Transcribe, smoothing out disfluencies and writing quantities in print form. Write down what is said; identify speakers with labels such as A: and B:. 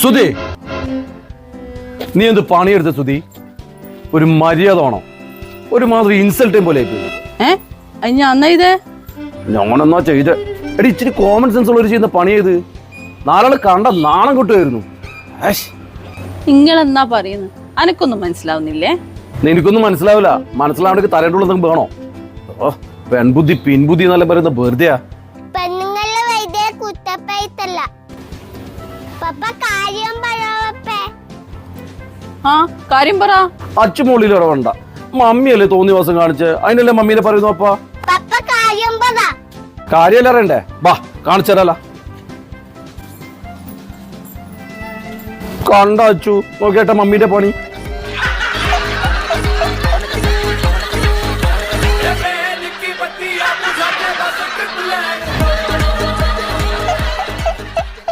A: സുധി, നീ എന്ത് പണിയെടുത്ത സുധി? ഒരു മര്യാദ വേണോ? ഒരുമാതിരി ഇൻസൾട്ടേം പോലെ ഞാനെന്നാ ചെയ്ത്. എടി, ഇച്ചിരി കോമൺ സെൻസ് ഉള്ളവർ ചെയ്യുന്ന പണി ചെയ്ത് നാലാള് കണ്ട നാണം കിട്ടുമായിരുന്നു.
B: നിങ്ങളെന്നാ പറയുന്നു? അനക്കൊന്നും മനസ്സിലാവുന്നില്ലേ?
A: എനിക്കൊന്നും മനസ്സിലാവില്ല. മനസ്സിലാവണെങ്കിൽ തലേണ്ടുള്ള എന്തെങ്കിലും വേണോ? പെൺബുദ്ധി പിൻബുദ്ധി എന്നെല്ലാം പറയുന്ന വെറുതെയാ.
B: കാര്യം പറ.
A: അച്ചുമോളിയിലൂടെ വേണ്ട, മമ്മിയല്ലേ തോന്നിയ ദിവസം കാണിച്ച്, അതിനല്ലേ മമ്മീനെ പറയുന്നു. അപ്പ കാര്യമല്ല അറിയണ്ടേ? വാ കാണിച്ചതല്ല. കണ്ട അച്ചു നോക്കിയേട്ട മമ്മീന്റെ പണി.